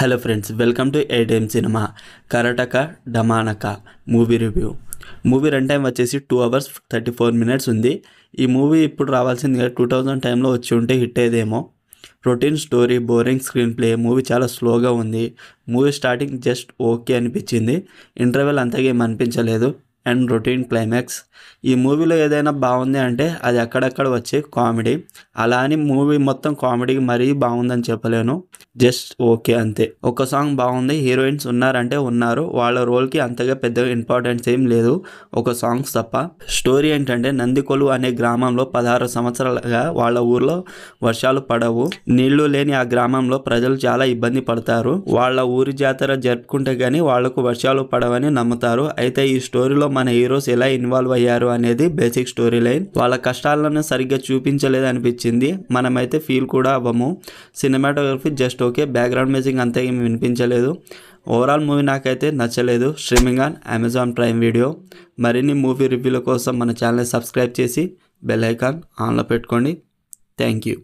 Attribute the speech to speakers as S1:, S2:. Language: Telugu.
S1: Hello friends, welcome to ATM cinema. Karataka Damanaka movie review. Movie run time వచ్చేసి 2 hours 34 minutes ఉంది. ఈ మూవీ ఇప్పుడు రావాల్సిందిగా 2000 టైంలో వచ్చి ఉంటే హిట్ అయ్యేదేమో. Routine story, boring screenplay, movie చాలా స్లోగా ఉంది. మూవీ స్టార్టింగ్ జస్ట్ ఓకే అనిపించింది. ఇంటర్వెల్ అంతగా ఏం అనిపించలేదు అండ్ రొటీన్ క్లైమాక్స్. ఈ మూవీలో ఏదైనా బాగుంది అంటే అది అక్కడక్కడ వచ్చే కామెడీ. అలా అని మూవీ మొత్తం కామెడీకి మరీ బాగుందని చెప్పలేను, జస్ట్ ఓకే అంతే. ఒక సాంగ్ బాగుంది, హీరోయిన్స్ ఉన్నారంటే ఉన్నారు, వాళ్ళ రోల్కి అంతగా పెద్దగా ఇంపార్టెన్స్ ఏం లేదు, ఒక సాంగ్స్ తప్ప. స్టోరీ ఏంటంటే నందికొలు అనే గ్రామంలో 16 సంవత్సరాలుగా వాళ్ళ ఊర్లో వర్షాలు పడవు. నీళ్లు లేని ఆ గ్రామంలో ప్రజలు చాలా ఇబ్బంది పడతారు. వాళ్ళ ఊరి జాతర జరుపుకుంటే గానీ వాళ్లకు వర్షాలు పడవని నమ్ముతారు. అయితే ఈ స్టోరీలో మన హీరోస్ ఎలా ఇన్వాల్వ్ అయ్యారు అనేది బేసిక్ స్టోరీ లైన్. వాళ్ళ కష్టాలను సరిగ్గా చూపించలేదు అనిపించింది, మనమైతే ఫీల్ కూడా అవ్వము. Cinematography just okay, background music అంతా ఏమి వినిపించలేదు. ఓవరాల్ మూవీ నాకైతే నచ్చలేదు. Streaming on Amazon Prime Video. మరిన్ని మూవీ రివ్యూల కోసం మన ఛానల్ సబ్స్క్రైబ్ చేసి బెల్ ఐకాన్ ఆన్లో పెట్టుకోండి. Thank you.